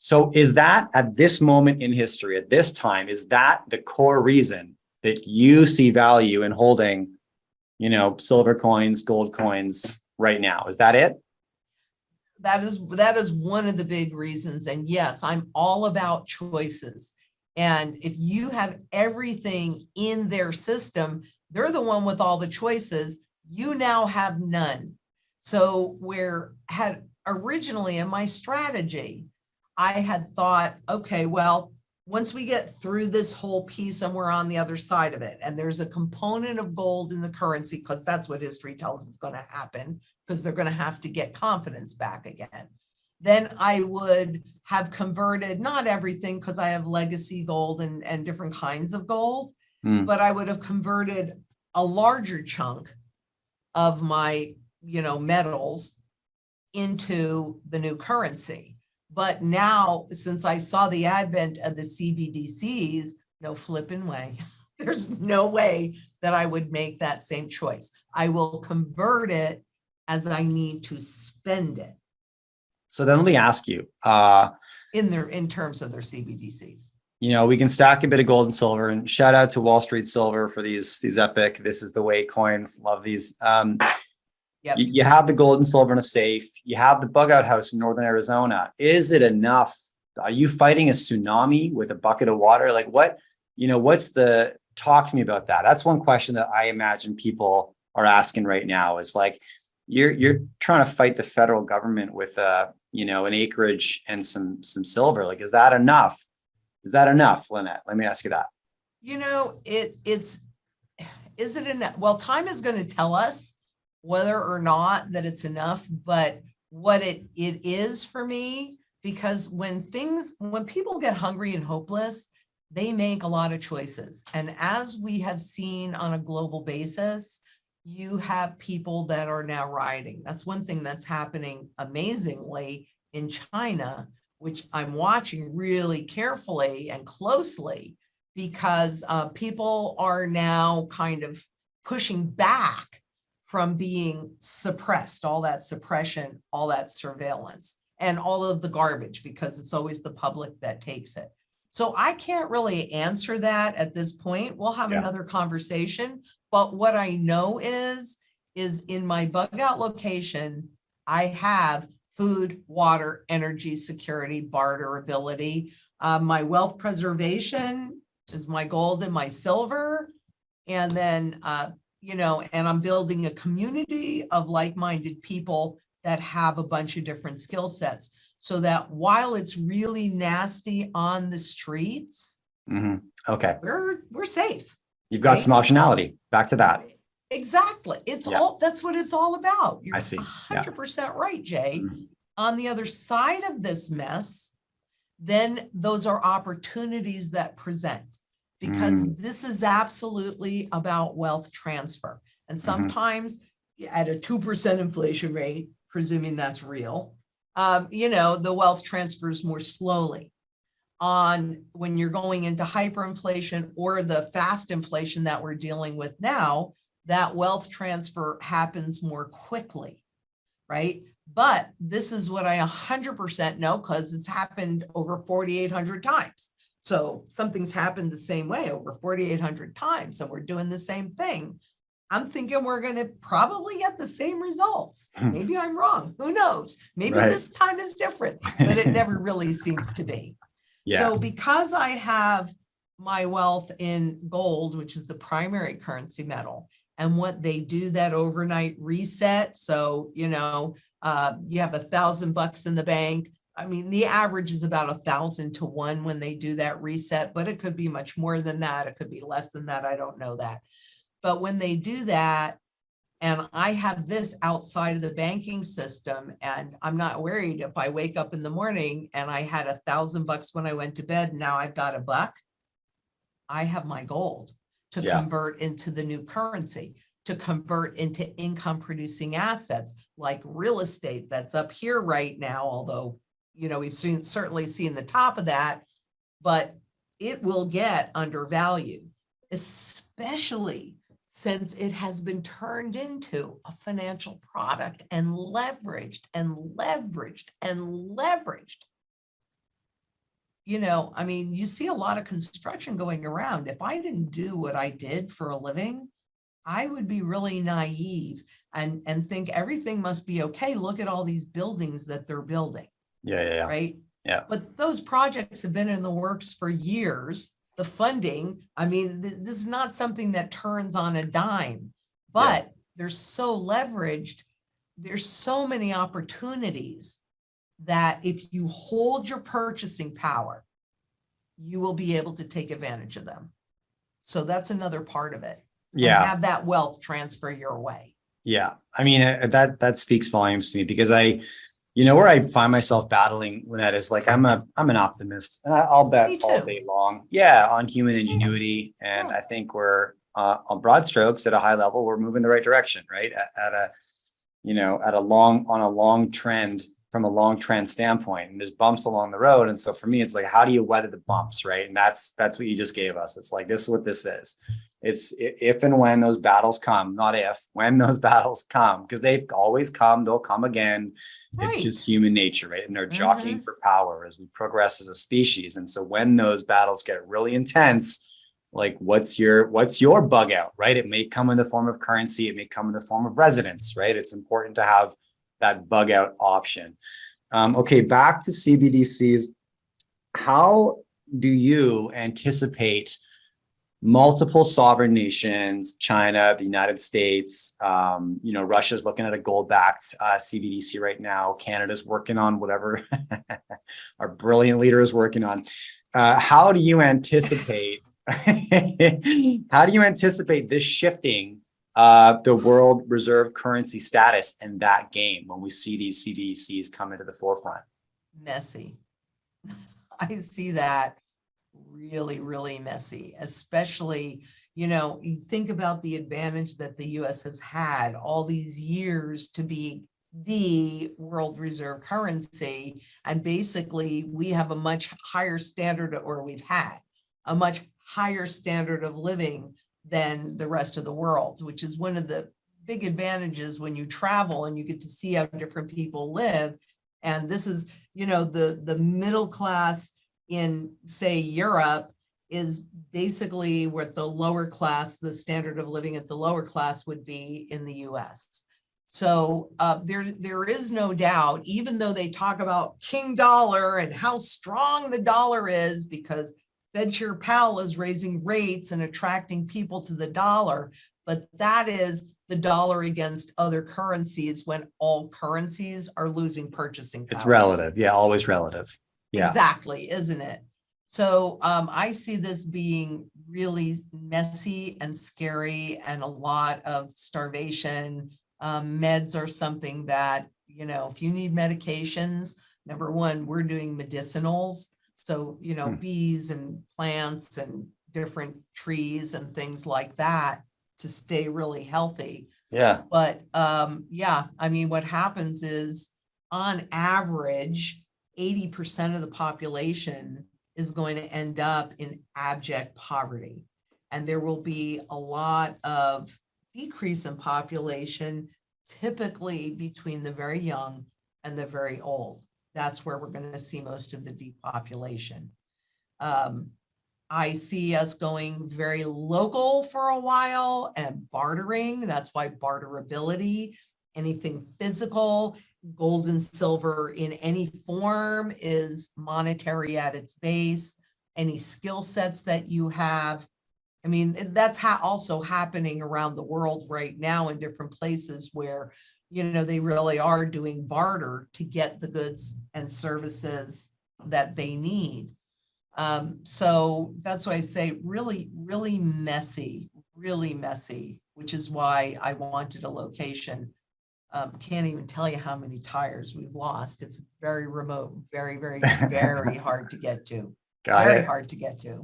So is that at this moment in history, at this time, is that the core reason that you see value in holding, silver coins, gold coins right now? Is that it? That is one of the big reasons. And yes, I'm all about choices. And if you have everything in their system, they're the one with all the choices. You now have none. So originally in my strategy, I had thought, okay, well, once we get through this whole piece and we're on the other side of it, and there's a component of gold in the currency, because that's what history tells is going to happen, because they're going to have to get confidence back again. Then I would have converted, not everything, because I have legacy gold and different kinds of gold, but I would have converted a larger chunk of my, metals into the new currency. But now, since I saw the advent of the CBDCs, no flipping way. There's no way that I would make that same choice. I will convert it as I need to spend it. So then let me ask you, in terms of their CBDCs. We can stack a bit of gold and silver, and shout out to Wall Street Silver for these epic, this is the way coins. Love these. Yep. You have the gold and silver in a safe. You have the bug out house in Northern Arizona. Is it enough? Are you fighting a tsunami with a bucket of water? Like what, talk to me about that. That's one question that I imagine people are asking right now is like, you're trying to fight the federal government with, an acreage and some silver. Like, is that enough? Is that enough, Lynette? Let me ask you that. Is it enough? Well, time is going to tell us whether or not that it's enough, but what it is for me, because when people get hungry and hopeless, they make a lot of choices. And as we have seen on a global basis, you have people that are now rioting. That's one thing that's happening amazingly in China, which I'm watching really carefully and closely, because people are now kind of pushing back from being suppressed, all that suppression, all that surveillance, and all of the garbage, because it's always the public that takes it. So I can't really answer that at this point. We'll have another conversation. But what I know is in my bug out location, I have food, water, energy, security, barterability. My wealth preservation is my gold and my silver. And then, and I'm building a community of like-minded people that have a bunch of different skill sets, so that while it's really nasty on the streets, okay, we're safe. You've got some optionality. Back to that. Exactly. That's what it's all about. You're I see. 100% right, Jay. On the other side of this mess, then those are opportunities that present, because this is absolutely about wealth transfer. And sometimes at a 2% inflation rate, presuming that's real, the wealth transfers more slowly. When you're going into hyperinflation or the fast inflation that we're dealing with now, that wealth transfer happens more quickly, right? But this is what I 100% know, because it's happened over 4,800 times. So something's happened the same way over 4,800 times, and we're doing the same thing. I'm thinking we're going to probably get the same results. Maybe I'm wrong. Who knows? Maybe this time is different, but it never really seems to be. So because I have my wealth in gold, which is the primary currency metal, and what they do, that overnight reset. So, you have $1,000 in the bank. I mean, the average is about 1,000 to 1 when they do that reset, but it could be much more than that. It could be less than that. I don't know that. But when they do that, and I have this outside of the banking system, and I'm not worried if I wake up in the morning and I had $1,000 when I went to bed, and now I've got $1, I have my gold to convert into the new currency, to convert into income producing assets like real estate that's up here right now. Although, we've certainly seen the top of that, but it will get undervalued, especially since it has been turned into a financial product and leveraged and leveraged and leveraged. you know, I mean, you see a lot of construction going around. If I didn't do what I did for a living, I would be really naive and think everything must be okay. Look at all these buildings that they're building, Yeah. right? Yeah. But those projects have been in the works for years. The funding, I mean, this is not something that turns on a dime, but they're so leveraged. There's so many opportunities that if you hold your purchasing power, you will be able to take advantage of them. So that's another part of it. Yeah. And have that wealth transfer your way. Yeah. I mean, that speaks volumes to me because where I find myself battling, Lynette, is like, I'm an optimist, and I'll bet all day long. Yeah. On human ingenuity. And I think we're, on broad strokes at a high level, we're moving the right direction, right? On a long trend, from a long trend standpoint, and there's bumps along the road. And so for me, it's like, how do you weather the bumps, right? And that's what you just gave us. It's like, this is what this is. It's if and when those battles come, not if, when those battles come, because they've always come, they'll come again. Right. It's just human nature, right? And they're jockeying for power as we progress as a species. And so when those battles get really intense, like what's your bug out, right? It may come in the form of currency. It may come in the form of residence, right? It's important to have that bug out option. Okay, back to CBDCs. How do you anticipate multiple sovereign nations, China, the United States, Russia's looking at a gold-backed CBDC right now. Canada's working on whatever our brilliant leader is working on. How do you anticipate this shifting the world reserve currency status in that game when we see these CBDCs come into the forefront? Messy. I see that really, really messy, especially, you think about the advantage that the US has had all these years to be the world reserve currency. And basically we have a much higher standard, or we've had a much higher standard of living than the rest of the world, which is one of the big advantages when you travel and you get to see how different people live. And this is, the middle class in, say, Europe is basically what the lower class, the standard of living at the lower class would be in the US. So there is no doubt, even though they talk about King Dollar and how strong the dollar is because Fed Chair Powell is raising rates and attracting people to the dollar, but that is the dollar against other currencies when all currencies are losing purchasing power. It's relative. Yeah, always relative. Yeah. Exactly, isn't it? So I see this being really messy and scary and a lot of starvation. Meds are something that, if you need medications, number one, we're doing medicinals. So, bees and plants and different trees and things like that to stay really healthy. Yeah. But what happens is on average, 80% of the population is going to end up in abject poverty. And there will be a lot of decrease in population, typically between the very young and the very old. That's where we're going to see most of the depopulation. I see us going very local for a while and bartering. That's why barterability, anything physical, gold and silver in any form is monetary at its base. Any skill sets that you have. I mean, that's also happening around the world right now in different places where, they really are doing barter to get the goods and services that they need. So that's why I say really, really messy, which is why I wanted a location. Can't even tell you how many tires we've lost. It's very remote, very, very, very hard to get to. Very hard to get to.